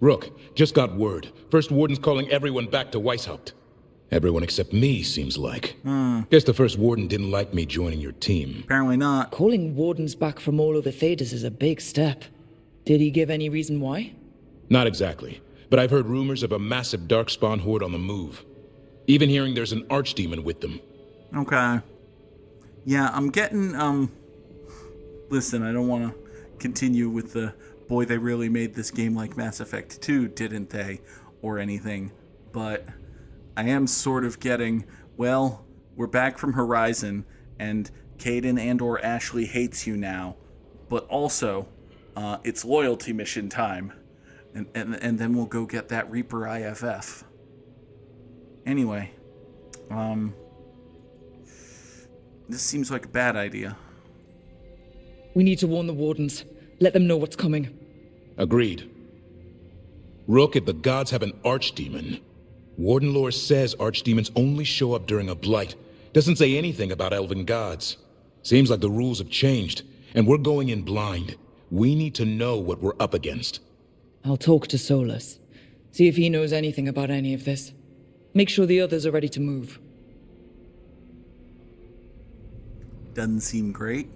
Rook, just got word. First Warden's calling everyone back to Weishaupt. Everyone except me, seems like. Guess the First Warden didn't like me joining your team. Apparently not. Calling Wardens back from all over Thedas is a big step. Did he give any reason why? Not exactly, but I've heard rumors of a massive Darkspawn horde on the move. Even hearing there's an archdemon with them. Okay. Yeah, I'm getting, listen, I don't want to continue with the, boy, they really made this game like Mass Effect 2, didn't they? Or anything. But I am sort of getting, well, we're back from Horizon, and Caden and/or Ashley hates you now. But also, it's loyalty mission time. And then we'll go get that Reaper IFF. Anyway, this seems like a bad idea. We need to warn the Wardens. Let them know what's coming. Agreed. Rook, if the gods have an archdemon, Warden lore says archdemons only show up during a blight. Doesn't say anything about elven gods. Seems like the rules have changed, and we're going in blind. We need to know what we're up against. I'll talk to Solas. See if he knows anything about any of this. Make sure the others are ready to move. Doesn't seem great.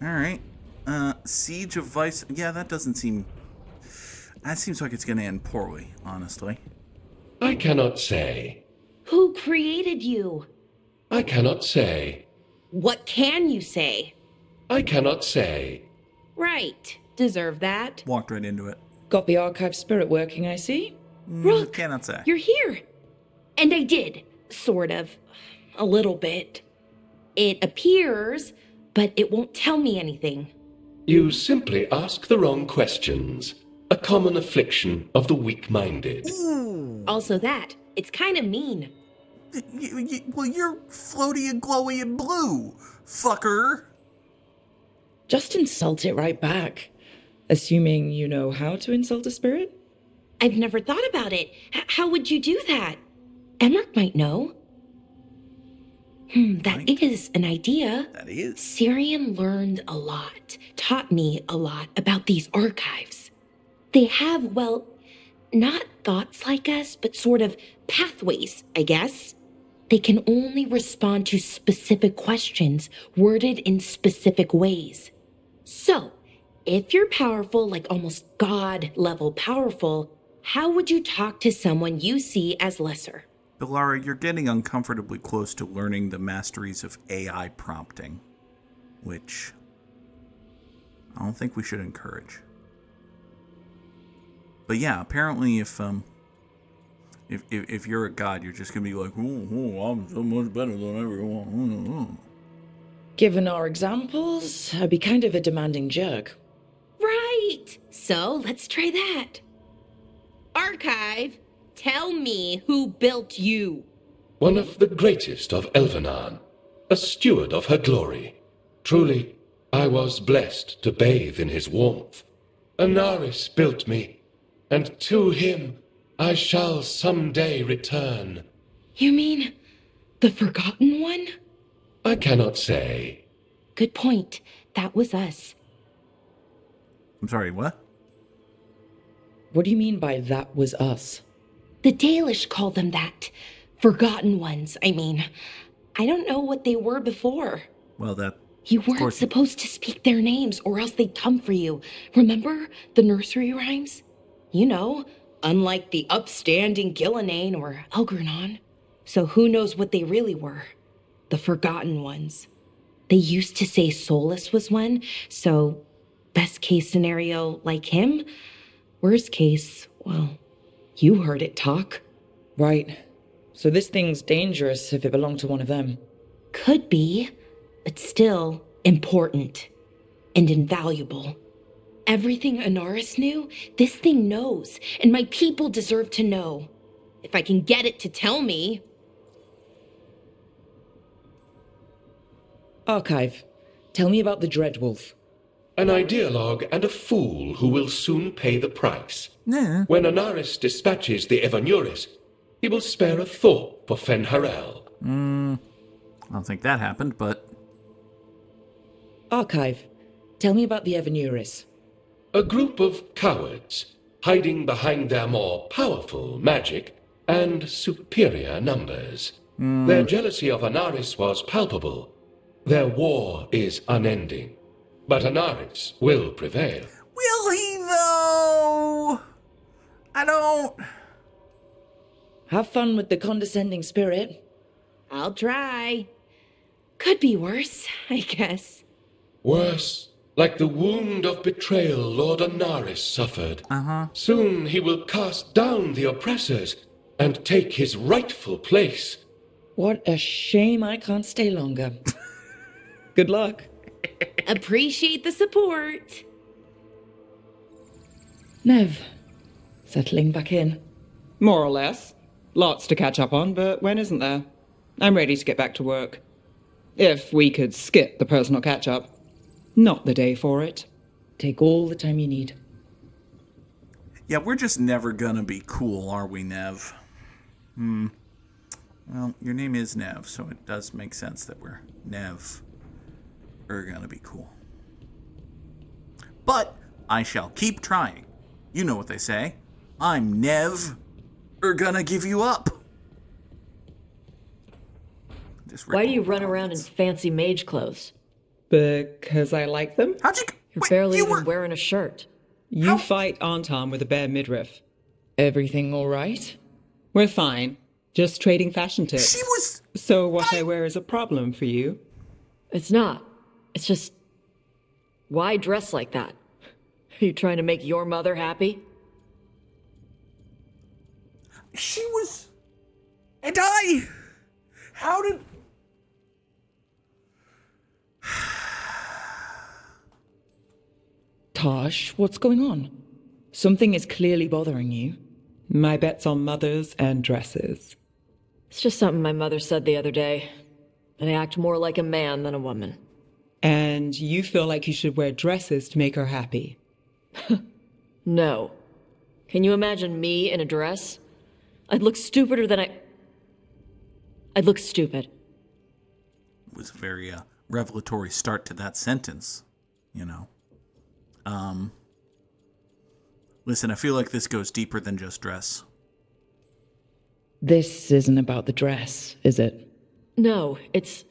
Alright. Siege of Vice. Yeah, that doesn't seem... That seems like it's going to end poorly, honestly. I cannot say. Who created you? I cannot say. What can you say? I cannot say. Right. Deserve that. Walked right into it. Got the archive spirit working, I see. Rook, cannot say. You're here. And I did. Sort of. A little bit. It appears, but it won't tell me anything. You simply ask the wrong questions. A common affliction of the weak-minded. Also that. It's kind of mean. Well, you're floaty and glowy and blue, fucker. Just insult it right back. Assuming you know how to insult a spirit? I've never thought about it. How would you do that? Emmerich might know. That is an idea. That is. Syrian learned a lot, taught me a lot about these archives. They have, well, not thoughts like us, but sort of pathways, I guess. They can only respond to specific questions worded in specific ways. So, if you're powerful, like almost God-level powerful, how would you talk to someone you see as lesser? Bellara, you're getting uncomfortably close to learning the masteries of AI prompting, which I don't think we should encourage. But yeah, apparently if you're a god, you're just gonna be like, I'm so much better than everyone. Given our examples, I'd be kind of a demanding jerk. Right! So, let's try that. Archive, tell me who built you. One of the greatest of Elvenan, a steward of her glory. Truly, I was blessed to bathe in his warmth. Anaris built me, and to him I shall someday return. You mean the Forgotten One? I cannot say. Good point. That was us. I'm sorry, what? What do you mean by that was us? The Dalish call them that. Forgotten Ones, I mean. I don't know what they were before. Well, that... You weren't supposed to speak their names or else they'd come for you. Remember the nursery rhymes? You know, unlike the upstanding Gillinane or Elgernon. So who knows what they really were? The Forgotten Ones. They used to say Solas was one, so best case scenario like him. Worst case, well, you heard it talk. Right. So this thing's dangerous if it belonged to one of them. Could be, but still important and invaluable. Everything Anaris knew, this thing knows, and my people deserve to know. If I can get it to tell me. Archive, tell me about the Dreadwolf. An ideologue and a fool who will soon pay the price. Yeah. When Anaris dispatches the Evanuris, he will spare a thought for Fenharel. I don't think that happened, but... Archive. Tell me about the Evanuris. A group of cowards, hiding behind their more powerful magic and superior numbers. Their jealousy of Anaris was palpable. Their war is unending. But Anaris will prevail. Will he, though? I don't... Have fun with the condescending spirit. I'll try. Could be worse, I guess. Worse, like the wound of betrayal Lord Anaris suffered. Soon he will cast down the oppressors and take his rightful place. What a shame I can't stay longer. Good luck. Appreciate the support. Neve, settling back in. More or less. Lots to catch up on, but when isn't there? I'm ready to get back to work. If we could skip the personal catch-up. Not the day for it. Take all the time you need. Yeah, we're just never gonna be cool, are we, Neve? Well, your name is Neve, so it does make sense that we're Neve. We're gonna be cool. But I shall keep trying. You know what they say. I'm Neve. We're gonna give you up. Why do you run around in fancy mage clothes? Because I like them? How'd you... You're Wait, barely you even were... wearing a shirt. You fight Anton with a bare midriff. Everything all right? We're fine. Just trading fashion tips. She was... So what I wear is a problem for you? It's not. It's just... Why dress like that? Are you trying to make your mother happy? She was... And I... How did... Taash, what's going on? Something is clearly bothering you. My bet's on mothers and dresses. It's just something my mother said the other day. That I act more like a man than a woman. And you feel like you should wear dresses to make her happy? No. Can you imagine me in a dress? I'd look stupider than I'd look stupid. It was a very revelatory start to that sentence, you know. Listen, I feel like this goes deeper than just dress. This isn't about the dress, is it? No, it's...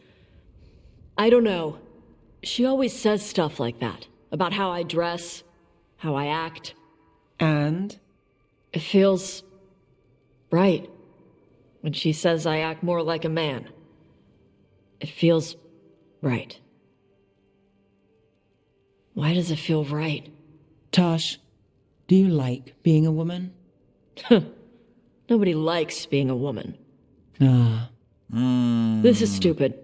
I don't know. She always says stuff like that. About how I dress, how I act. And? It feels... right. When she says I act more like a man. It feels... right. Why does it feel right? Taash, do you like being a woman? Nobody likes being a woman. Ah. This is stupid.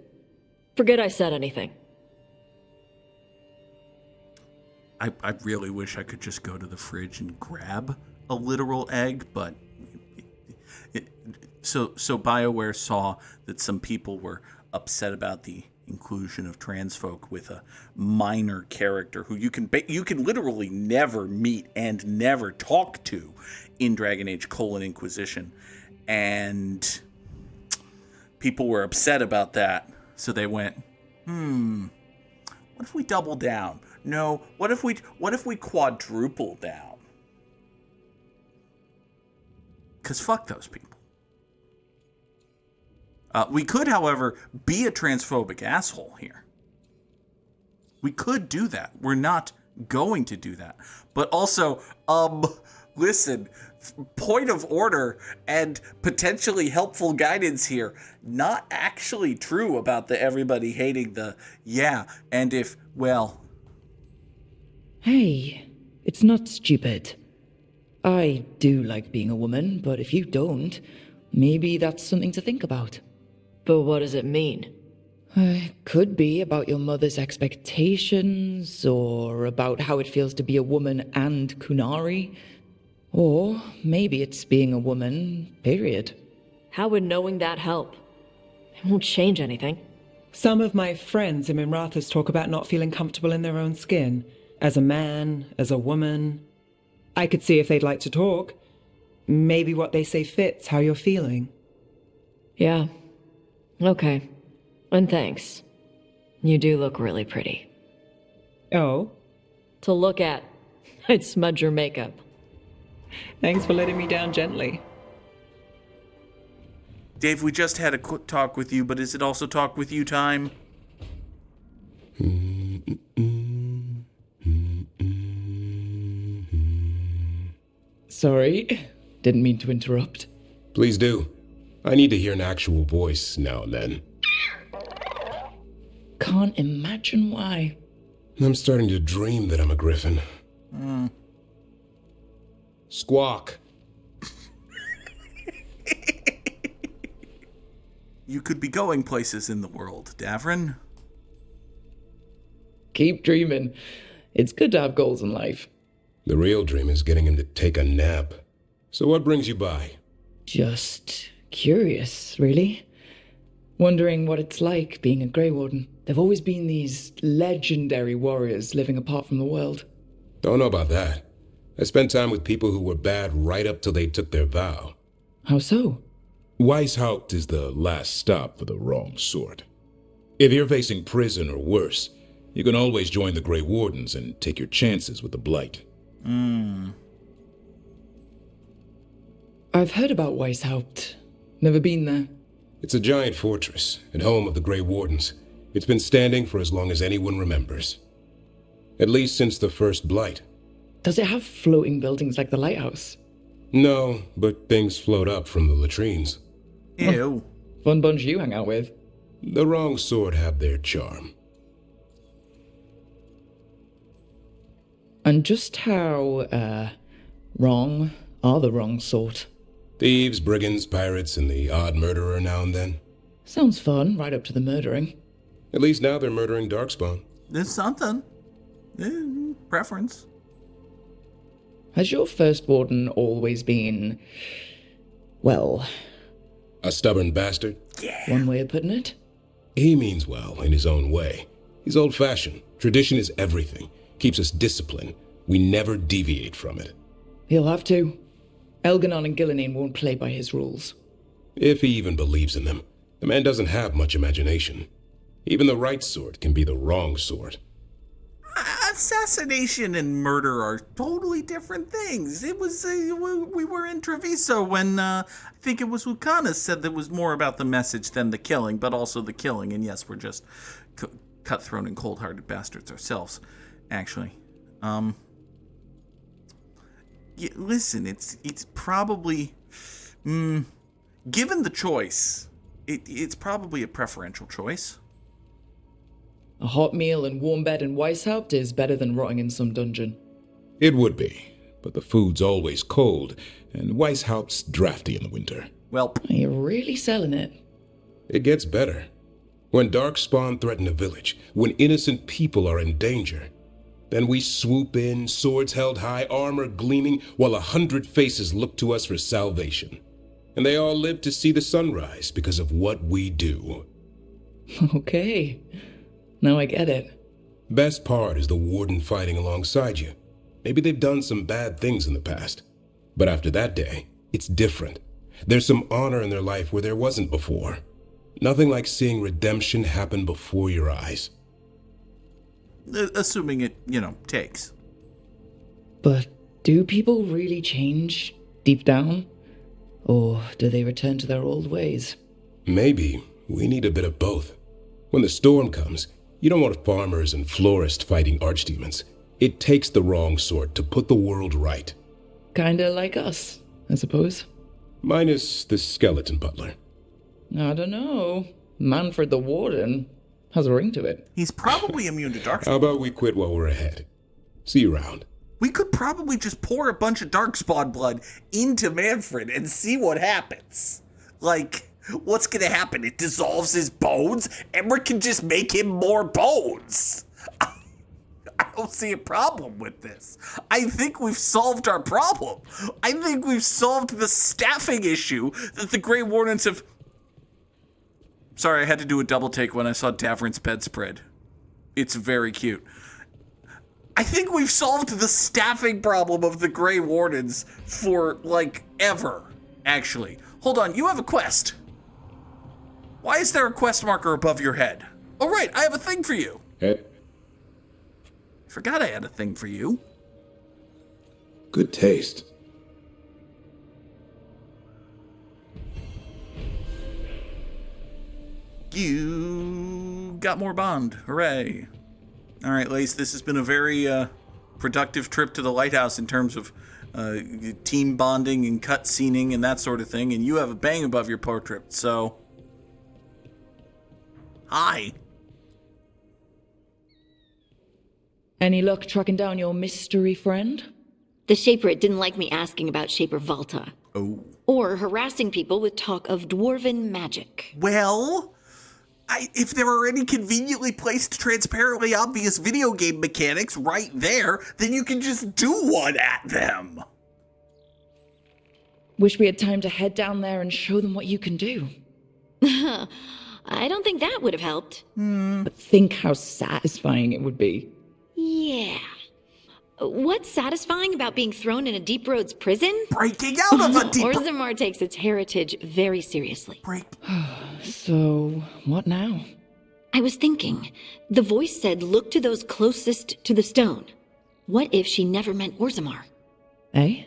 Forget I said anything. I really wish I could just go to the fridge and grab a literal egg, but... So BioWare saw that some people were upset about the inclusion of trans folk with a minor character who you can literally never meet and never talk to in Dragon Age: Inquisition, and people were upset about that. So they went, what if we double down? No, what if we quadruple down? Because fuck those people. We could, however, be a transphobic asshole here. We could do that. We're not going to do that. But also, listen, point of order and potentially helpful guidance here. Not actually true about the everybody hating the, yeah, and if, well... Hey, it's not stupid. I do like being a woman, but if you don't, maybe that's something to think about. But what does it mean? It could be about your mother's expectations, or about how it feels to be a woman and Kunari. Or maybe it's being a woman, period. How would knowing that help? It won't change anything. Some of my friends in Minrathous talk about not feeling comfortable in their own skin. As a man, as a woman. I could see if they'd like to talk. Maybe what they say fits how you're feeling. Yeah. Okay. And thanks. You do look really pretty. Oh, To look at. I'd smudge your makeup. thanks for letting me down gently. Dave, we just had a quick talk with you, but is it also talk with you time? Sorry, didn't mean to interrupt. Please do. I need to hear an actual voice now and then. Can't imagine why. I'm starting to dream that I'm a griffin. Squawk. You could be going places in the world, Davrin. Keep dreaming. It's good to have goals in life. The real dream is getting him to take a nap. So what brings you by? Just curious, really. Wondering what it's like being a Grey Warden. There've always been these legendary warriors living apart from the world. Don't know about that. I spent time with people who were bad right up till they took their vow. How so? Weishaupt is the last stop for the wrong sort. If you're facing prison or worse, you can always join the Grey Wardens and take your chances with the Blight. I've heard about Weishaupt. Never been there. It's a giant fortress and home of the Grey Wardens. It's been standing for as long as anyone remembers. At least since the first Blight. Does it have floating buildings like the Lighthouse? No, but things float up from the latrines. Ew. Fun bunch you hang out with. The wrong sort have their charm. And just how, wrong are the wrong sort? Thieves, brigands, pirates, and the odd murderer now and then. Sounds fun, right up to the murdering. At least now they're murdering Darkspawn. There's something. Preference. Has your first warden always been, well, A stubborn bastard? one way of putting it? He means well in his own way. He's old-fashioned. Tradition is everything. Keeps us disciplined. We never deviate from it. He'll have to. Elganon and Gillinane won't play by his rules. If he even believes in them. The man doesn't have much imagination. Even the right sort can be the wrong sort. Assassination and murder are totally different things. It was we were in Treviso when I think it was Wukanas said that it was more about the message than the killing, but also the killing. And yes, we're just cutthroat and cold-hearted bastards ourselves, actually. Yeah, listen, it's probably given the choice, it's probably a preferential choice. A hot meal and warm bed in Weishaupt is better than rotting in some dungeon. It would be, but the food's always cold, and Weishaupt's drafty in the winter. Well, Are you really selling it? It gets better. When Darkspawn threaten a village, when innocent people are in danger, then we swoop in, swords held high, armor gleaming, while 100 faces look to us for salvation. And they all live to see the sunrise because of what we do. Okay. Now I get it. Best part is the warden fighting alongside you. Maybe they've done some bad things in the past. But after that day, it's different. There's some honor in their life where there wasn't before. Nothing like seeing redemption happen before your eyes. assuming it, takes. But do people really change deep down? Or do they return to their old ways? Maybe we need a bit of both. When the storm comes, you don't want farmers and florists fighting archdemons. It takes the wrong sort to put the world right. Kinda like us, I suppose. Minus the skeleton butler. I don't know. Manfred the Warden has a ring to it. He's probably immune to dark. How about we quit while we're ahead? See you around. We could probably just pour a bunch of darkspawn blood into Manfred and see what happens. Like, what's gonna happen? It dissolves his bones? Emmerich can just make him more bones. I don't see a problem with this. I think we've solved our problem. I think we've solved the staffing issue that the Grey Wardens have... Sorry, I had to do a double take when I saw Davrin's bedspread. It's very cute. I think we've solved the staffing problem of the Grey Wardens for, ever, actually. Hold on, you have a quest. Why is there a quest marker above your head? Oh, right, I have a thing for you. Forgot I had a thing for you. Good taste. You got more bond. Hooray. All right, Lace, this has been a very productive trip to the Lighthouse in terms of team bonding and cutscening and that sort of thing, and you have a bang above your portrait, so... Hi. Any luck tracking down your mystery friend? The Shaper didn't like me asking about Shaper Valta. Oh. Or harassing people with talk of dwarven magic. Well... if there are any conveniently placed, transparently obvious video game mechanics right there, then you can just do one at them. Wish we had time to head down there and show them what you can do. I don't think that would have helped. But think how satisfying it would be. Yeah. What's satisfying about being thrown in a Deep Roads prison? Breaking out of a deep... Orzammar takes its heritage very seriously. So, what now? I was thinking, the voice said look to those closest to the stone. What if she never meant Orzammar? Eh?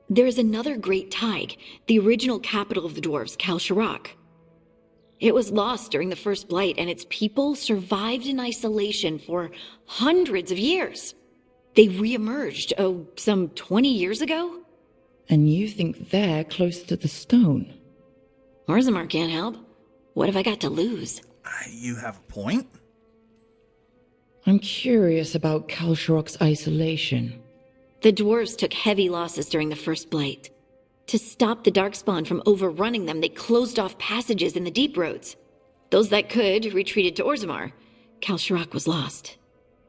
There is another great Tig, the original capital of the dwarves, Kalsharak. It was lost during the First Blight, and its people survived in isolation for hundreds of years. They re-emerged, some 20 years ago? And you think they're close to the stone? Orzammar can't help. What have I got to lose? You have a point. I'm curious about Kalsharak's isolation. The dwarves took heavy losses during the First Blight. To stop the Darkspawn from overrunning them, they closed off passages in the Deep Roads. Those that could retreated to Orzammar. Kalsharak was lost.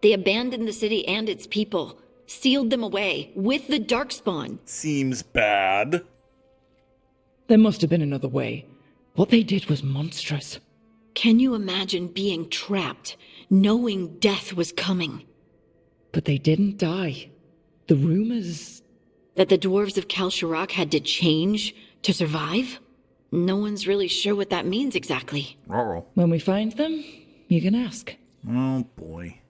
They abandoned the city and its people, sealed them away with the Darkspawn. Seems bad. There must have been another way. What they did was monstrous. Can you imagine being trapped, knowing death was coming? But they didn't die. The rumors... That the dwarves of Kalsharak had to change to survive? No one's really sure what that means exactly. Uh-oh. When we find them, you can ask. Oh, boy.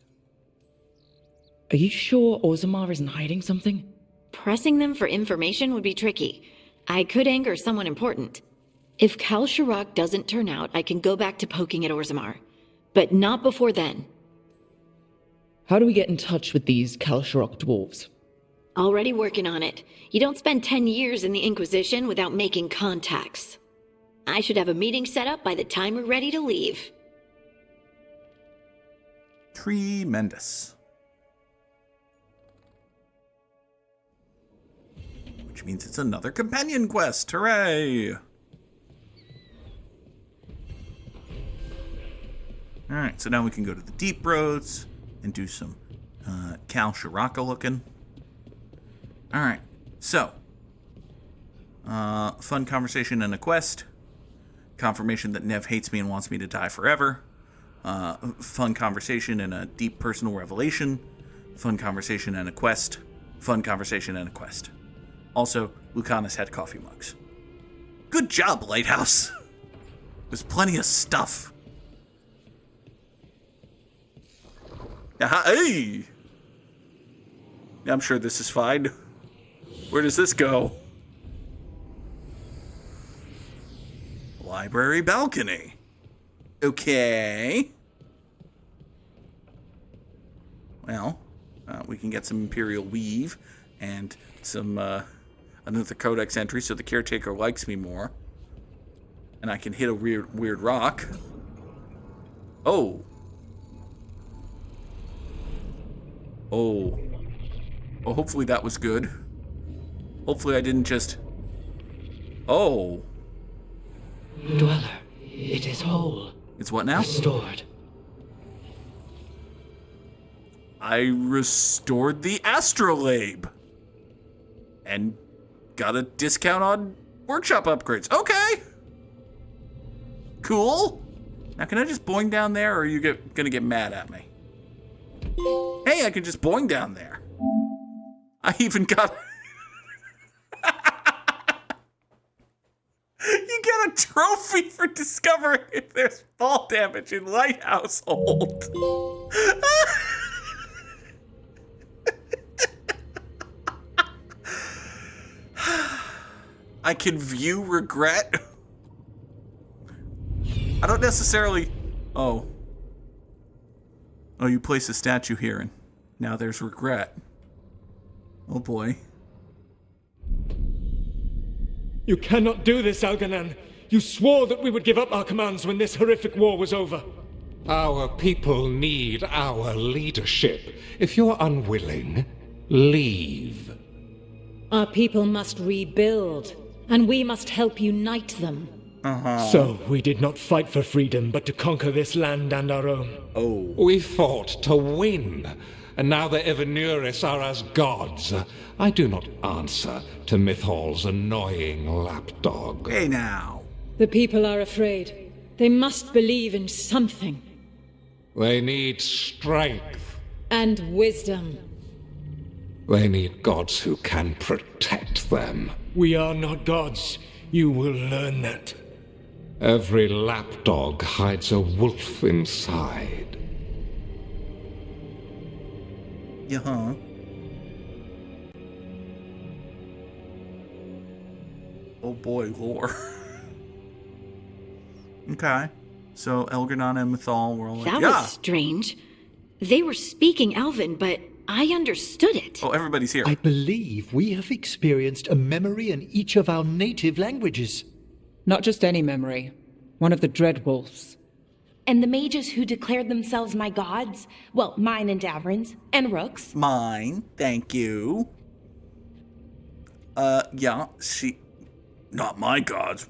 Are you sure Orzammar isn't hiding something? Pressing them for information would be tricky. I could anger someone important. If Kalsharak doesn't turn out, I can go back to poking at Orzammar. But not before then. How do we get in touch with these Kalsharak dwarves? Already working on it. You don't spend 10 years in the Inquisition without making contacts. I should have a meeting set up by the time we're ready to leave. Tremendous. Which means it's another companion quest. Hooray! Alright, so now we can go to the Deep Roads and do some Kalsharaka looking. Alright, so. Fun conversation and a quest. Confirmation that Neve hates me and wants me to die forever. Fun conversation and a deep personal revelation. Fun conversation and a quest. Fun conversation and a quest. Also, Lucanus had coffee mugs. Good job, Lighthouse. There's plenty of stuff. Hey! I'm sure this is fine. Where does this go? Library balcony. Okay. Well, we can get some Imperial weave and some another codex entry so the caretaker likes me more. And I can hit a weird rock. Oh. Oh. Oh, hopefully that was good. Hopefully I didn't just... Oh. Dweller, it is whole. It's what now? Restored. I restored the astrolabe. And got a discount on workshop upgrades. Okay. Cool. Now can I just boing down there, or are you gonna get mad at me? Hey, I can just boing down there. I even got... You get a trophy for discovering if there's fall damage in Lighthouse Hold. I can view regret. I don't necessarily... Oh, you place a statue here, and now there's regret. Oh boy. You cannot do this, Algernon. You swore that we would give up our commands when this horrific war was over. Our people need our leadership. If you're unwilling, leave. Our people must rebuild, and we must help unite them. So, we did not fight for freedom, but to conquer this land and our own. Oh. We fought to win, and now the Evenuris are as gods. I do not answer to Mythal's annoying lapdog. Hey now. The people are afraid. They must believe in something. They need strength. And wisdom. They need gods who can protect them. We are not gods. You will learn that. Every lapdog hides a wolf inside. Yeah. Oh boy, lore. Okay. So Elgernon and Mythal were all like, That was strange. They were speaking Elven, but I understood it. Oh, everybody's here. I believe we have experienced a memory in each of our native languages. Not just any memory. One of the Dreadwolves. And the mages who declared themselves my gods? Well, mine and Davrin's, and Rook's. Mine, thank you. Yeah, not my gods.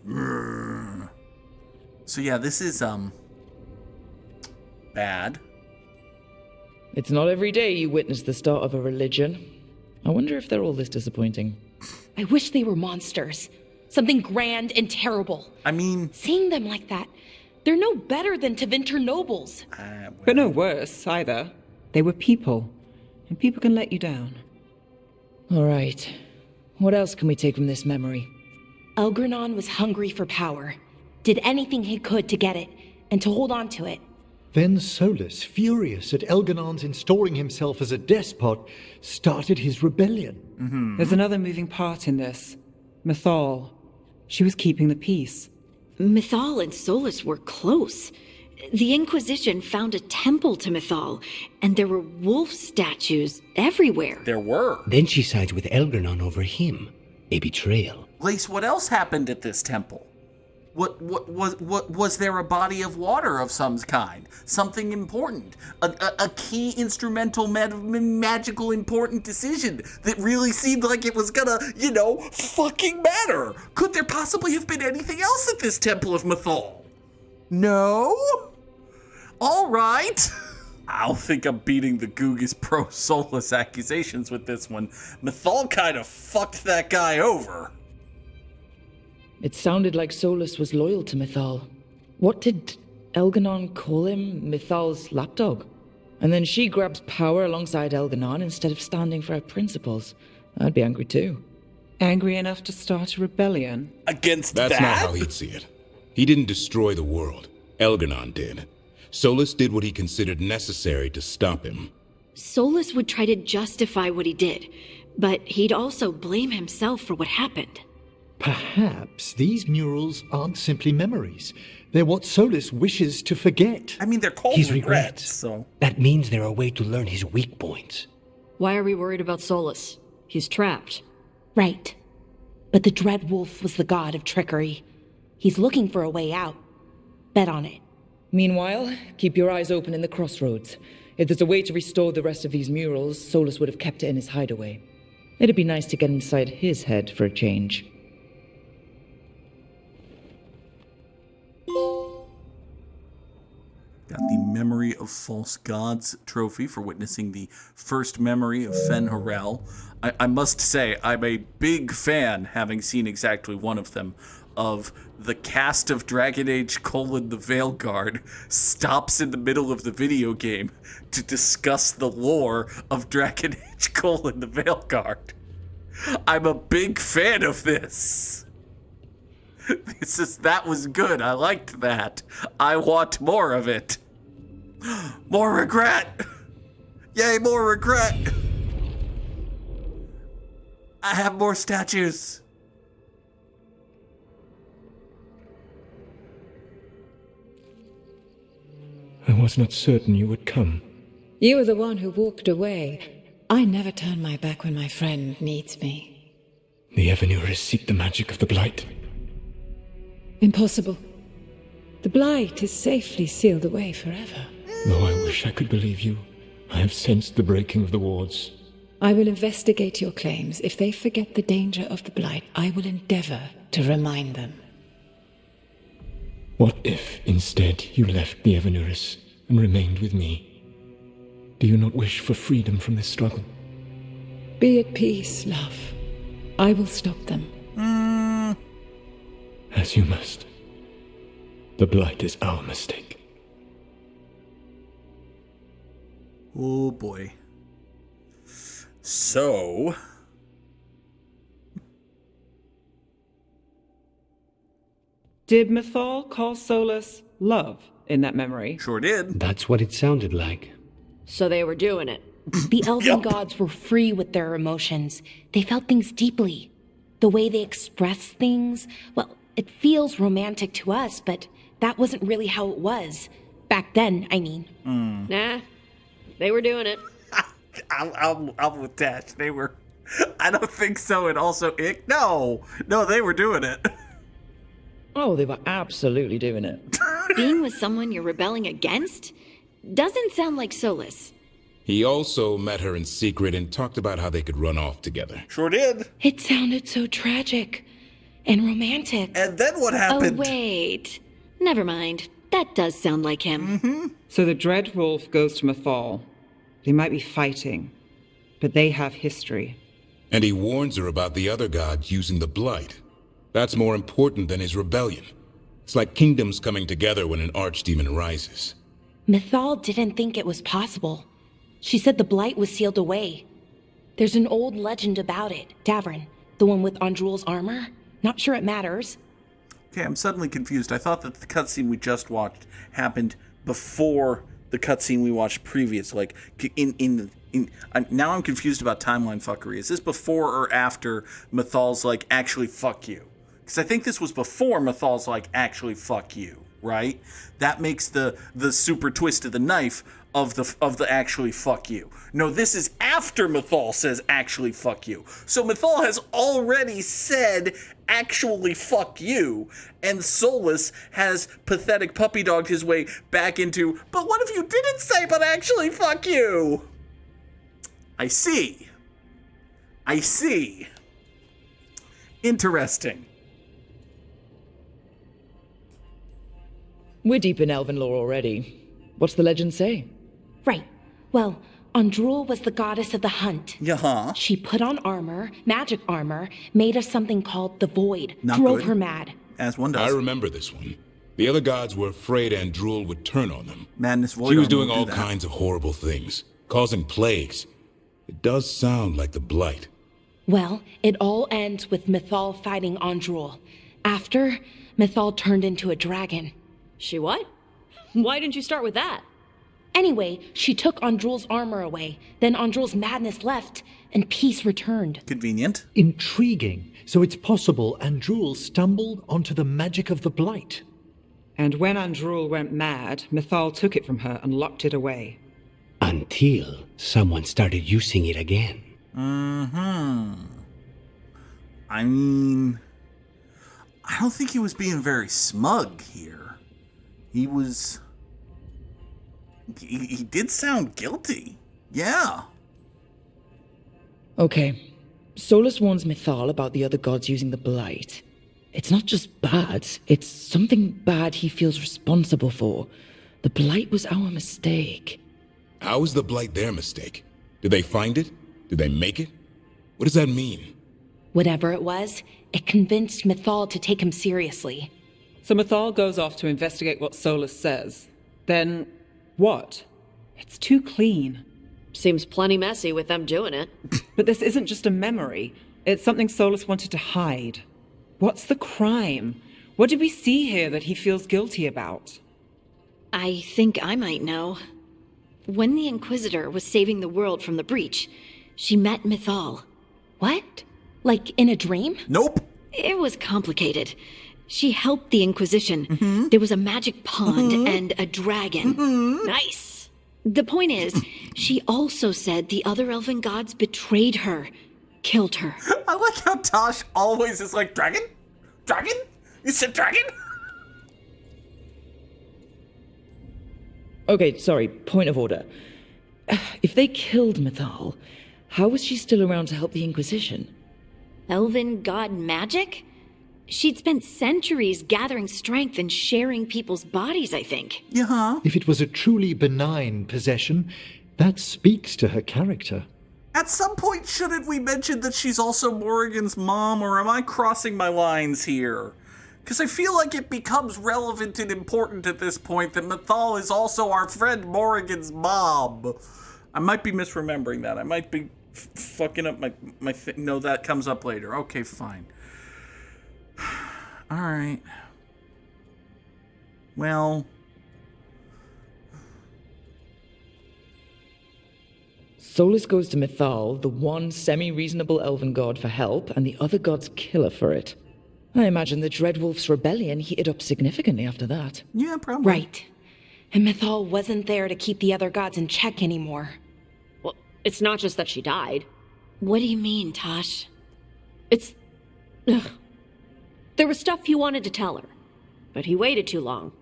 So yeah, this is, bad. It's not every day you witness the start of a religion. I wonder if they're all this disappointing. I wish they were monsters. Something grand and terrible. I mean... Seeing them like that, they're no better than Tevinter nobles. But no worse, either. They were people. And people can let you down. All right. What else can we take from this memory? Elgernon was hungry for power. Did anything he could to get it, and to hold on to it. Then Solas, furious at Elgernon's installing himself as a despot, started his rebellion. There's another moving part in this. Mythal. She was keeping the peace. Mythal and Solas were close. The Inquisition found a temple to Mythal, and there were wolf statues everywhere. There were. Then she sides with Elgernon over him. A betrayal. Lace, what else happened at this temple? What was there a body of water of some kind? Something important? A key instrumental magical important decision that really seemed like it was gonna, fucking matter? Could there possibly have been anything else at this Temple of Mythal? No? All right. I don't think I'm beating the Goog's pro-Solas accusations with this one. Mythal kind of fucked that guy over. It sounded like Solas was loyal to Mythal. What did Elgernon call him? Mythal's lapdog? And then she grabs power alongside Elgernon instead of standing for her principles. I'd be angry too. Angry enough to start a rebellion? Against That's not how he'd see it. He didn't destroy the world. Elgernon did. Solas did what he considered necessary to stop him. Solas would try to justify what he did, but he'd also blame himself for what happened. Perhaps these murals aren't simply memories. They're what Solas wishes to forget. I mean, they're called His regrets, so... That means they're a way to learn his weak points. Why are we worried about Solas? He's trapped. Right. But the Dreadwolf was the god of trickery. He's looking for a way out. Bet on it. Meanwhile, keep your eyes open in the crossroads. If there's a way to restore the rest of these murals, Solas would have kept it in his hideaway. It'd be nice to get inside his head for a change. Got the Memory of False Gods trophy for witnessing the first memory of Fen Harel. I must say, I'm a big fan, having seen exactly one of them, of the cast of Dragon Age: The Veilguard stops in the middle of the video game to discuss the lore of Dragon Age: The Veilguard. I'm a big fan of this. That was good. I liked that. I want more of it. More regret. Yay, more regret. I have more statues. was not certain you would come. You were the one who walked away. I never turn my back when my friend needs me. The Evanurus seek the magic of the Blight. Impossible. The Blight is safely sealed away forever. Though I wish I could believe you, I have sensed the breaking of the wards. I will investigate your claims. If they forget the danger of the Blight, I will endeavor to remind them. What if, instead, you left the Evanurus and remained with me? Do you not wish for freedom from this struggle? Be at peace, love. I will stop them. As you must. The Blight is our mistake. Oh boy. So... Did Mythal call Solas love in that memory? Sure did. That's what it sounded like. So they were doing it. The elven gods were free with their emotions. They felt things deeply. The way they express things, well, it feels romantic to us, but that wasn't really how it was. Back then, I mean. Nah, they were doing it. I'm with Taash. They were... I don't think so, and also Ick. No, they were doing it. Oh, they were absolutely doing it. Being with someone you're rebelling against doesn't sound like Solas. He also met her in secret and talked about how they could run off together. Sure did. It sounded so tragic and romantic. And then what happened? Oh, wait. Never mind. That does sound like him. So the Dread Wolf goes to Mythal. They might be fighting, but they have history. And he warns her about the other gods using the Blight. That's more important than his rebellion. It's like kingdoms coming together when an archdemon rises. Mythal didn't think it was possible. She said the Blight was sealed away. There's an old legend about it. Davrin, the one with Andrul's armor. Not sure it matters. Okay, I'm suddenly confused. I thought that the cutscene we just watched happened before the cutscene we watched previous. Like, now I'm confused about timeline fuckery. Is this before or after Mythal's like, actually fuck you? Because I think this was before Mythal's like, actually fuck you, right? That makes the super twist of the knife of the actually fuck you. No, this is after Mythal says actually fuck you. So Mythal has already said actually fuck you, and Solas has pathetic puppy dogged his way back into, but what if you didn't say but actually fuck you? I see. Interesting. We're deep in elven lore already. What's the legend say? Right. Well, Andrul was the goddess of the hunt. Yeah. She put on armor, magic armor, made us something called the Void. Not drove good. her mad. As one does. I remember this one. The other gods were afraid Andrul would turn on them. Madness Void. She was doing all kinds of horrible things, causing plagues. It does sound like the Blight. Well, it all ends with Mythal fighting Andrul. After, Mythal turned into a dragon. She what? Why didn't you start with that? Anyway, she took Andrul's armor away. Then Andrul's madness left, and peace returned. Convenient. Intriguing. So it's possible Andrul stumbled onto the magic of the Blight. And when Andrul went mad, Mythal took it from her and locked it away. Until someone started using it again. I mean, I don't think he was being very smug here. He was... He did sound guilty. Yeah. Okay. Solas warns Mythal about the other gods using the Blight. It's not just bad, it's something bad he feels responsible for. The Blight was our mistake. How is the Blight their mistake? Did they find it? Did they make it? What does that mean? Whatever it was, it convinced Mythal to take him seriously. So Mythal goes off to investigate what Solas says. Then, what? It's too clean. Seems plenty messy with them doing it. But this isn't just a memory. It's something Solas wanted to hide. What's the crime? What did we see here that he feels guilty about? I think I might know. When the Inquisitor was saving the world from the breach, she met Mythal. What? Like in a dream? Nope. It was complicated. She helped the Inquisition. There was a magic pond and a dragon. Nice. The point is, she also said the other elven gods betrayed her, killed her. I like how Taash always is like, dragon? Dragon? You said dragon? Okay, sorry, point of order. If they killed Mythal, how was she still around to help the Inquisition? Elven god magic? She'd spent centuries gathering strength and sharing people's bodies, I think. Yeah. If it was a truly benign possession, that speaks to her character. At some point, shouldn't we mention that she's also Morrigan's mom, or am I crossing my lines here? Because I feel like it becomes relevant and important at this point that Mythal is also our friend Morrigan's mom. I might be misremembering that. I might be fucking up my thing. No, that comes up later. Okay, fine. All right. Well. Solas goes to Mythal, the one semi-reasonable elven god, for help, and the other gods kill her for it. I imagine the Dreadwolf's rebellion heated up significantly after that. Yeah, probably. Right. And Mythal wasn't there to keep the other gods in check anymore. Well, it's not just that she died. What do you mean, Taash? It's... Ugh. There was stuff he wanted to tell her, but he waited too long,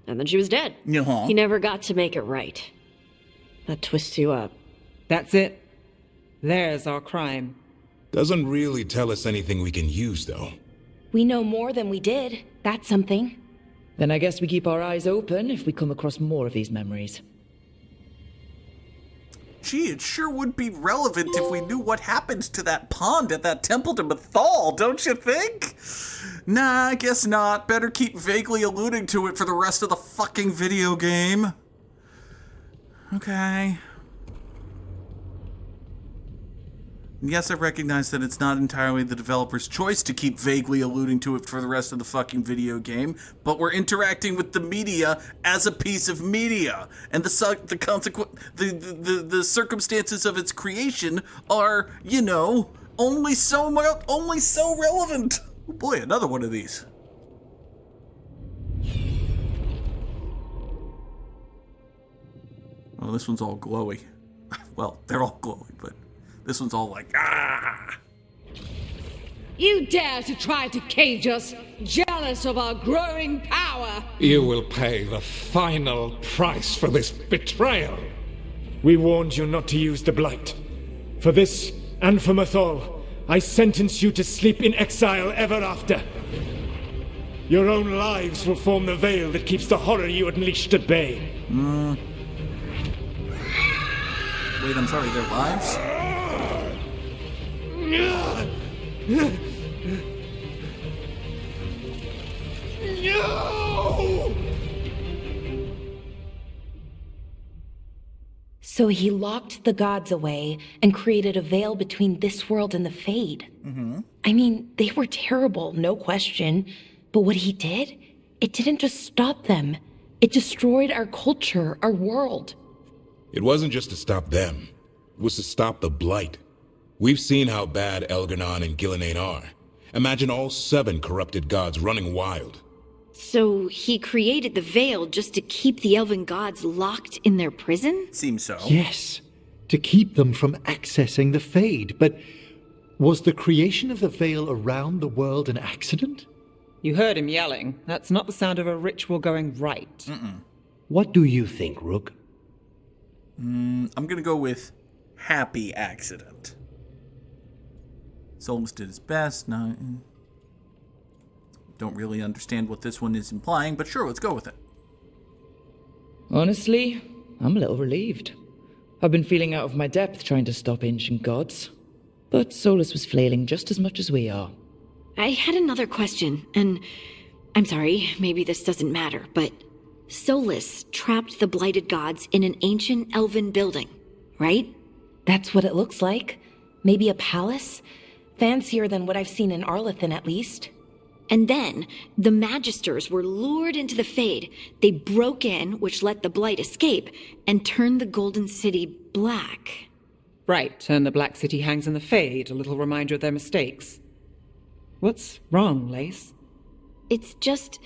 and then she was dead. Yeah. He never got to make it right. That twists you up. That's it. There's our crime. Doesn't really tell us anything we can use, though. We know more than we did. That's something. Then I guess we keep our eyes open if we come across more of these memories. Gee, it sure would be relevant if we knew what happened to that pond at that temple to Mythal, don't you think? Nah, I guess not. Better keep vaguely alluding to it for the rest of the fucking video game. Okay. Yes, I recognize that it's not entirely the developer's choice to keep vaguely alluding to it for the rest of the fucking video game, but we're interacting with the media as a piece of media, and the circumstances of its creation are, you know, only so relevant. Oh boy, another one of these. Oh, this one's all glowy. Well, they're all glowy, but this one's all like, ah! You dare to try to cage us, jealous of our growing power! You will pay the final price for this betrayal. We warned you not to use the Blight. For this, and for Mythal, I sentence you to sleep in exile ever after. Your own lives will form the veil that keeps the horror you unleashed at bay. Wait, I'm sorry, their lives? No! So he locked the gods away and created a veil between this world and the Fade. I mean, they were terrible, no question. But what he did, it didn't just stop them. It destroyed our culture, our world. It wasn't just to stop them. It was to stop the Blight. We've seen how bad Elgar'nan and Gillenane are. Imagine all 7 corrupted gods running wild. So he created the veil just to keep the elven gods locked in their prison? Seems so. Yes, to keep them from accessing the Fade. But was the creation of the veil around the world an accident? You heard him yelling. That's not the sound of a ritual going right. What do you think, Rook? I'm gonna go with happy accident. Solas did his best. No, don't really understand what this one is implying, but sure, let's go with it. Honestly, I'm a little relieved. I've been feeling out of my depth trying to stop ancient gods. But Solas was flailing just as much as we are. I had another question, and I'm sorry, maybe this doesn't matter, but Solas trapped the blighted gods in an ancient elven building, right? That's what it looks like. Maybe a palace? Fancier than what I've seen in Arlethan, at least. And then, the Magisters were lured into the Fade. They broke in, which let the Blight escape, and turned the Golden City black. Right, and the Black City hangs in the Fade, a little reminder of their mistakes. What's wrong, Lace? It's just...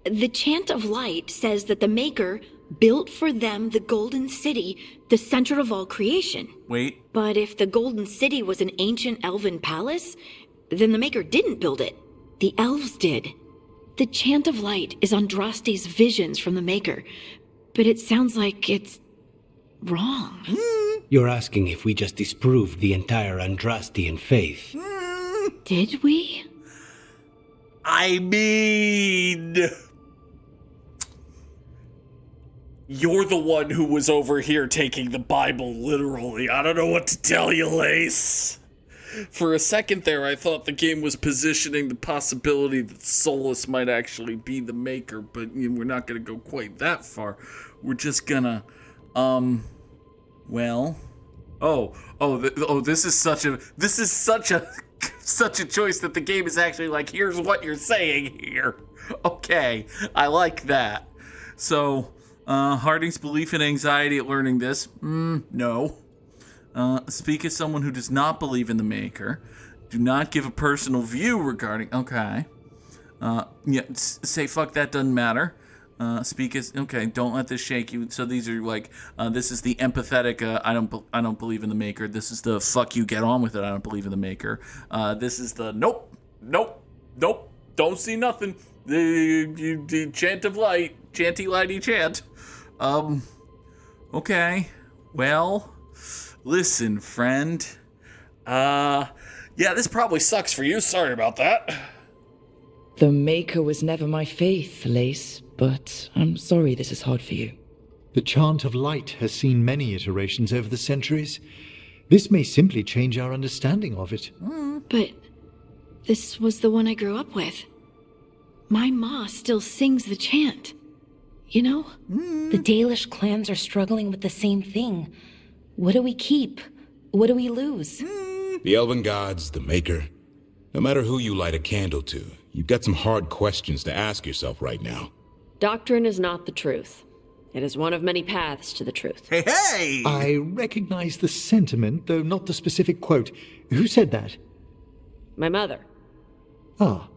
The Chant of Light says that the Maker built for them the Golden City, the center of all creation. Wait. But if the Golden City was an ancient elven palace, then the Maker didn't build it. The elves did. The Chant of Light is Andraste's visions from the Maker, but it sounds like it's wrong. You're asking if we just disproved the entire Andrastian faith. Did we? I mean... You're the one who was over here taking the Bible literally. I don't know what to tell you, Lace. For a second there, I thought the game was positioning the possibility that Solas might actually be the Maker, but we're not going to go quite that far. We're just gonna, well, this is such a such a choice that the game is actually like, here's what you're saying here. Okay, I like that. So, Harding's belief and anxiety at learning this, no. Speak as someone who does not believe in the Maker. Do not give a personal view regarding... Okay. Say fuck that, doesn't matter. Speak as... Okay, don't let this shake you. So these are like... this is the empathetic... I don't believe in the Maker. This is the fuck you, get on with it. I don't believe in the Maker. This is the... Nope. Don't see nothing. The Chant of Light. Chanty lighty chant. Okay. Well... Listen, friend. Yeah, this probably sucks for you. Sorry about that. The Maker was never my faith, Lace, but I'm sorry this is hard for you. The Chant of Light has seen many iterations over the centuries. This may simply change our understanding of it. But this was the one I grew up with. My ma still sings the chant. You know? The Dalish clans are struggling with the same thing. What do we keep? What do we lose? The elven gods, the Maker. No matter who you light a candle to, you've got some hard questions to ask yourself right now. Doctrine is not the truth. It is one of many paths to the truth. Hey! I recognize the sentiment, though not the specific quote. Who said that? My mother. Ah.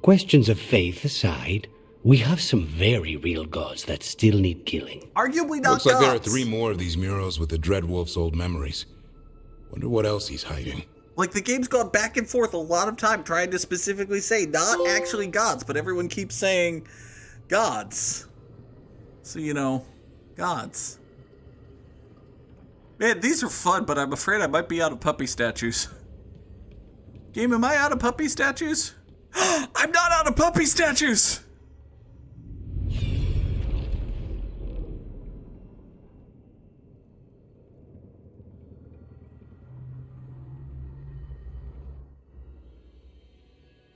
Questions of faith aside, we have some very real gods that still need killing. Arguably not Looks like there are gods. 3 more of these murals with the Dreadwolf's old memories. Wonder what else he's hiding. Like, the game's gone back and forth a lot of time trying to specifically say not actually gods, but everyone keeps saying gods. So, gods. Man, these are fun, but I'm afraid I might be out of puppy statues. Game, am I out of puppy statues? I'm not out of puppy statues!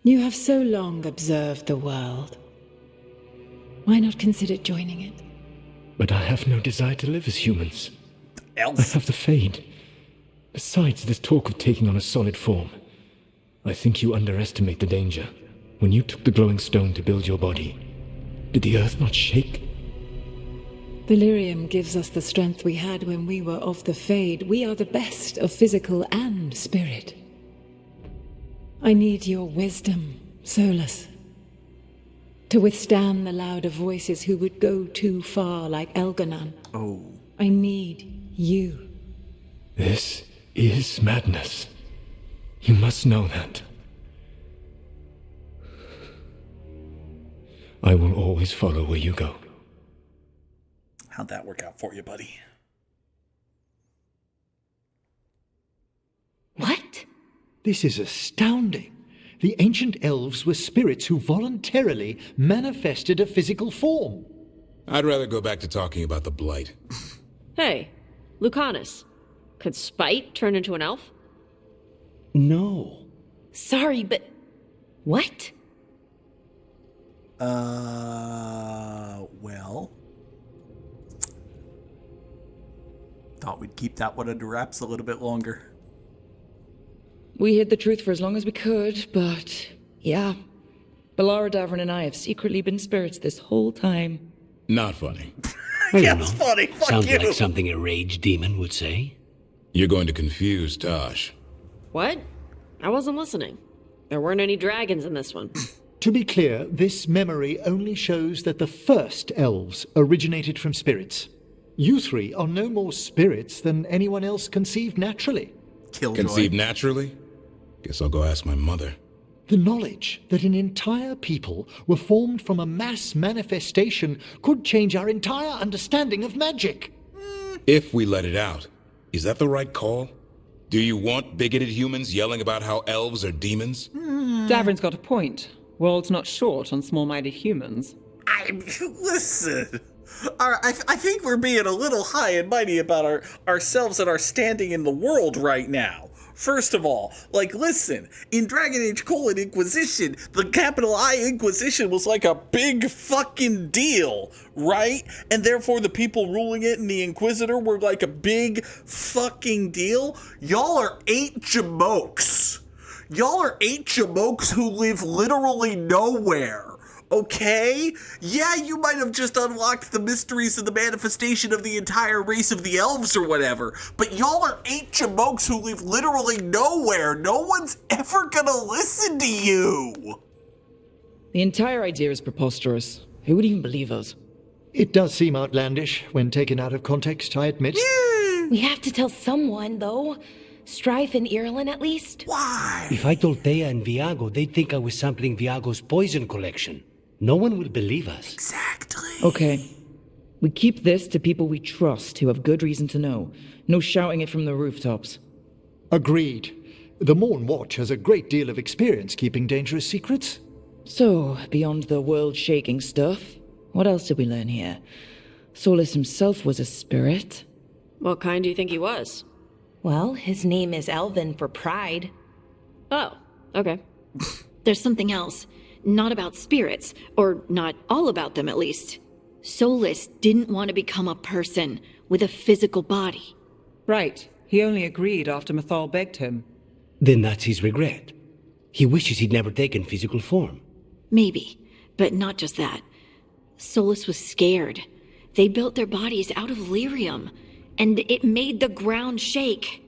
You have so long observed the world. Why not consider joining it? But I have no desire to live as humans. Elf. I have the Fade. Besides this talk of taking on a solid form, I think you underestimate the danger. When you took the glowing stone to build your body, did the earth not shake? Delirium gives us the strength we had when we were of the Fade. We are the best of physical and spirit. I need your wisdom, Solas, to withstand the louder voices who would go too far like Elganon. Oh. I need you. This is madness. You must know that. I will always follow where you go. How'd that work out for you, buddy? What? This is astounding. The ancient elves were spirits who voluntarily manifested a physical form. I'd rather go back to talking about the Blight. Hey, Lucanus. Could spite turn into an elf? No. Sorry, but... What? Well... Thought we'd keep that one under wraps a little bit longer. We hid the truth for as long as we could, but yeah. Bellara, Davrin, and I have secretly been spirits this whole time. Not funny. Yeah, it's funny. Fuck Sounds you. like something a rage demon would say. You're going to confuse Taash. What? I wasn't listening. There weren't any dragons in this one. To be clear, this memory only shows that the first elves originated from spirits. You three are no more spirits than anyone else conceived naturally. Killjoy. Conceived naturally? Guess I'll go ask my mother. The knowledge that an entire people were formed from a mass manifestation could change our entire understanding of magic. If we let it out, is that the right call? Do you want bigoted humans yelling about how elves are demons? Davrin's got a point. World's not short on small-minded humans. Listen, I think we're being a little high and mighty about ourselves and our standing in the world right now. First of all, listen, in Dragon Age: Inquisition, the capital I Inquisition was like a big fucking deal, right? And therefore the people ruling it and the Inquisitor were like a big fucking deal. Y'all are 8 Jamokes. Y'all are 8 Jamokes who live literally nowhere. Okay? Yeah, you might have just unlocked the mysteries and the manifestation of the entire race of the elves or whatever, but y'all are 8 Jamokes who live literally nowhere. No one's ever gonna listen to you. The entire idea is preposterous. Who would even believe us? It does seem outlandish when taken out of context, I admit. We have to tell someone, though. Strife and Irulan, at least. Why? If I told Thea and Viago, they'd think I was sampling Viago's poison collection. No one will believe us. Exactly. Okay. We keep this to people we trust who have good reason to know. No shouting it from the rooftops. Agreed. The Morn Watch has a great deal of experience keeping dangerous secrets. So, beyond the world-shaking stuff, what else did we learn here? Solas himself was a spirit. What kind do you think he was? Well, his name is Elven for pride. Oh, okay. There's something else. Not about spirits, or not all about them at least. Solas didn't want to become a person with a physical body. Right. He only agreed after Mythal begged him. Then that's his regret. He wishes he'd never taken physical form. Maybe, but not just that. Solas was scared. They built their bodies out of lyrium, and it made the ground shake.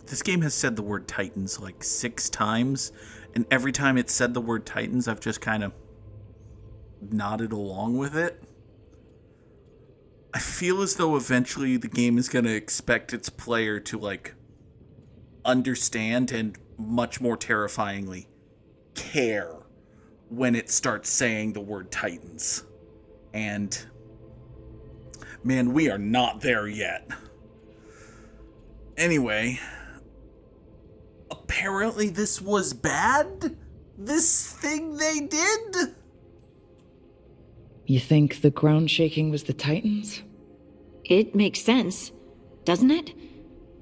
This game has said the word Titans like 6 times, and every time it said the word Titans, I've just kind of nodded along with it. I feel as though eventually the game is going to expect its player to, understand and much more terrifyingly care when it starts saying the word Titans. And, man, we are not there yet. Anyway, apparently this was bad? This thing they did? You think the ground shaking was the Titans? It makes sense, doesn't it?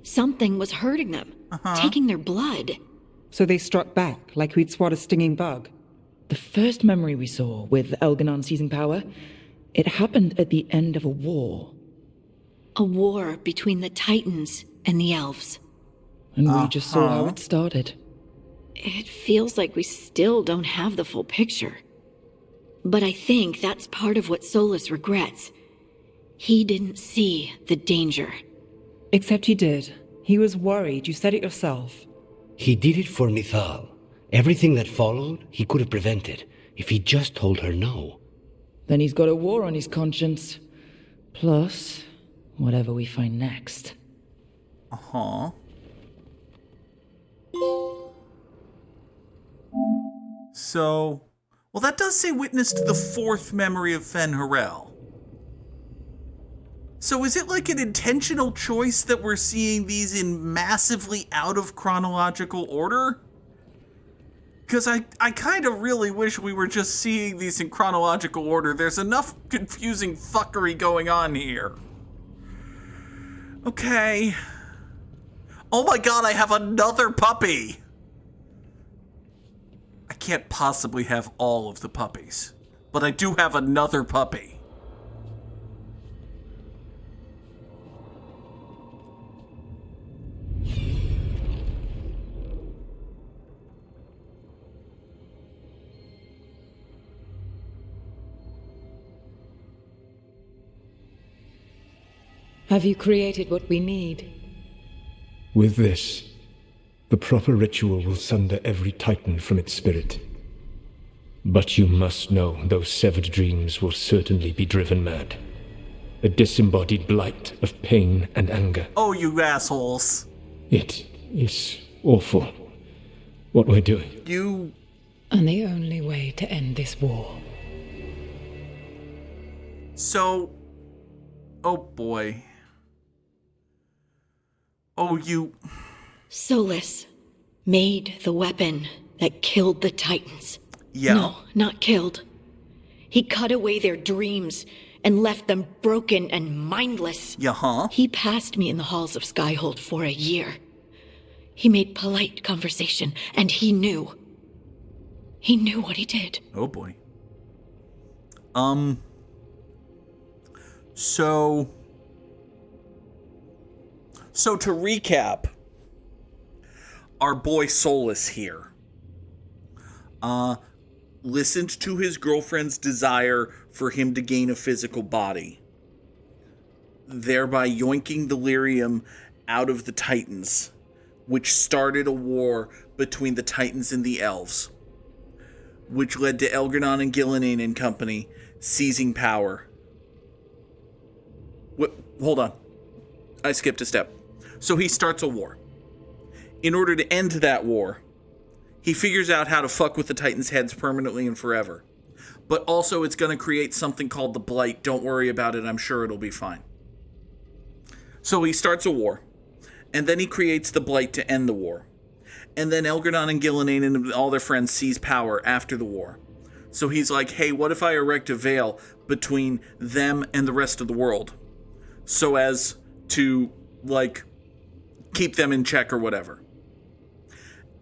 Something was hurting them, taking their blood. So they struck back, like we'd swat a stinging bug. The first memory we saw, with Elganon seizing power, it happened at the end of a war. A war between the Titans and the elves. And we just saw how it started. It feels like we still don't have the full picture. But I think that's part of what Solas regrets. He didn't see the danger. Except he did. He was worried. You said it yourself. He did it for Mythal. Everything that followed, he could have prevented, if he just told her no. Then he's got a war on his conscience. Plus, whatever we find next. So, well, that does say witnessed the 4th memory of Fen-Harel. So is it like an intentional choice that we're seeing these in massively out of chronological order? Because I kind of really wish we were just seeing these in chronological order. There's enough confusing fuckery going on here. Okay. Oh my god, I have another puppy! I can't possibly have all of the puppies, but I do have another puppy. Have you created what we need? With this, the proper ritual will sunder every titan from its spirit. But you must know those severed dreams will certainly be driven mad. A disembodied blight of pain and anger. Oh, you assholes. It is awful what we're doing. You... And the only way to end this war. So... Oh, boy. Oh, you... Solas made the weapon that killed the Titans. Yeah. No, not killed. He cut away their dreams and left them broken and mindless. Yeah, He passed me in the halls of Skyhold for a year. He made polite conversation, and he knew. He knew what he did. Oh, boy. So to recap, our boy Solas here listened to his girlfriend's desire for him to gain a physical body, thereby yoinking delirium out of the Titans, which started a war between the Titans and the Elves, which led to Elgarnon and Gillenane and company seizing power. Hold on. I skipped a step. So he starts a war. In order to end that war, he figures out how to fuck with the Titans' heads permanently and forever. But also it's going to create something called the Blight. Don't worry about it. I'm sure it'll be fine. So he starts a war. And then he creates the Blight to end the war. And then Elgarnon and Gillenane and all their friends seize power after the war. So he's like, hey, what if I erect a veil between them and the rest of the world? So as to, like, keep them in check or whatever.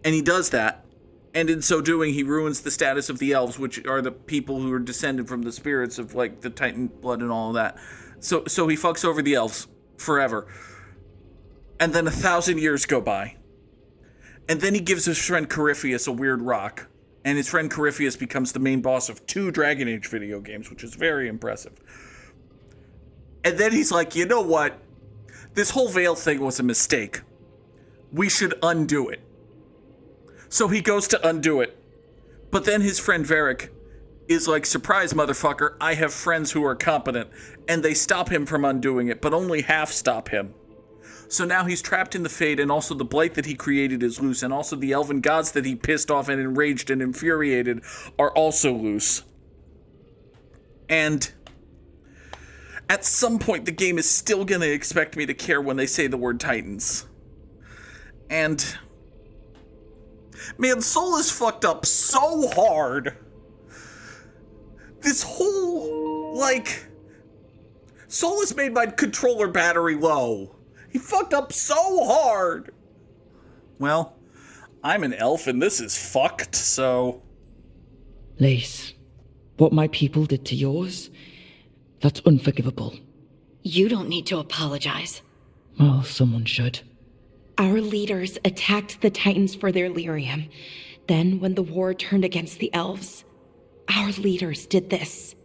And he does that. And in so doing, he ruins the status of the elves, which are the people who are descended from the spirits of, like, the Titan blood and all of that. So he fucks over the elves forever. And then 1,000 years go by. And then he gives his friend Corypheus a weird rock. And his friend Corypheus becomes the main boss of 2 Dragon Age video games, which is very impressive. And then he's like, you know what? This whole veil thing was a mistake. We should undo it. So he goes to undo it. But then his friend Varric is like, surprise, motherfucker, I have friends who are competent. And they stop him from undoing it, but only half stop him. So now he's trapped in the Fade, and also the Blight that he created is loose, and also the elven gods that he pissed off and enraged and infuriated are also loose. And at some point, the game is still going to expect me to care when they say the word Titans. And man, Solas fucked up so hard. This whole, like, Solas made my controller battery low. He fucked up so hard. Well, I'm an elf and this is fucked, so... Lace, what my people did to yours, that's unforgivable. You don't need to apologize. Well, someone should. Our leaders attacked the Titans for their lyrium. Then, when the war turned against the elves, our leaders did this.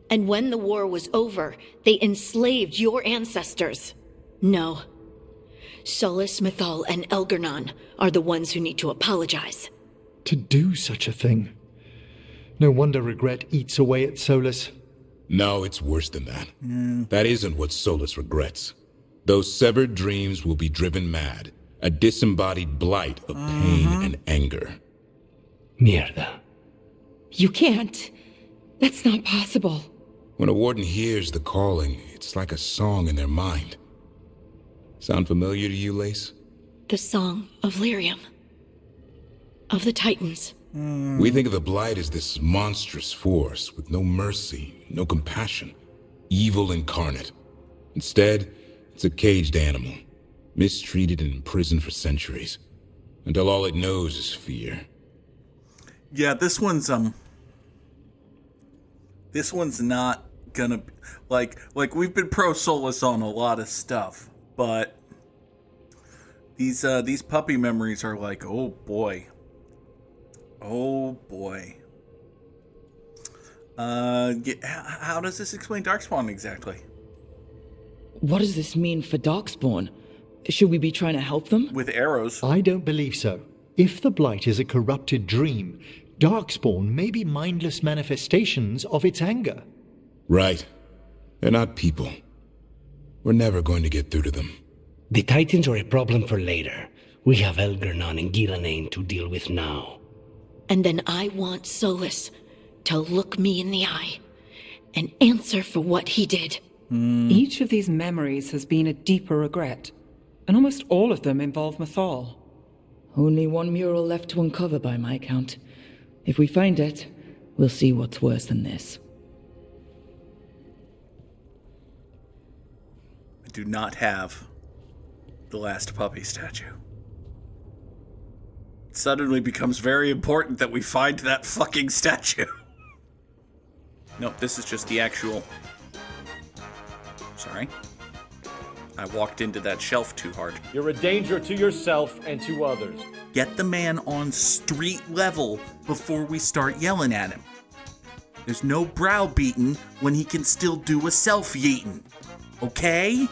And when the war was over, they enslaved your ancestors. No. Solas, Mythal, and Elgarnon are the ones who need to apologize. To do such a thing. No wonder regret eats away at Solas. No, it's worse than that. That isn't what Solas regrets. Those severed dreams will be driven mad. A disembodied blight of pain and anger. Mierda. You can't. That's not possible. When a warden hears the calling, it's like a song in their mind. Sound familiar to you, Lace? The song of lyrium. Of the Titans. We think of the Blight as this monstrous force with no mercy, no compassion, evil incarnate. Instead, it's a caged animal, mistreated and imprisoned for centuries, until all it knows is fear. Yeah, this one's not gonna, like we've been pro Solas on a lot of stuff, but these puppy memories are like, oh boy. Oh boy. How does this explain Darkspawn exactly? what does this mean for Darkspawn? Should we be trying to help them? With arrows. I don't believe so. If the Blight is a corrupted dream, Darkspawn may be mindless manifestations of its anger. Right. They're not people. We're never going to get through to them. The Titans are a problem for later. We have Elgernon and Gillanane to deal with now. And then I want Solas to look me in the eye and answer for what he did. Each of these memories has been a deeper regret, and almost all of them involve Mythal. Only one mural left to uncover by my count. If we find it, we'll see what's worse than this. I do not have the last puppy statue. It suddenly becomes very important that we find that fucking statue. Nope, this is just the actual... Sorry. I walked into that shelf too hard. You're a danger to yourself and to others. Get the man on street level before we start yelling at him. There's no browbeating when he can still do a self-yeeting. Okay?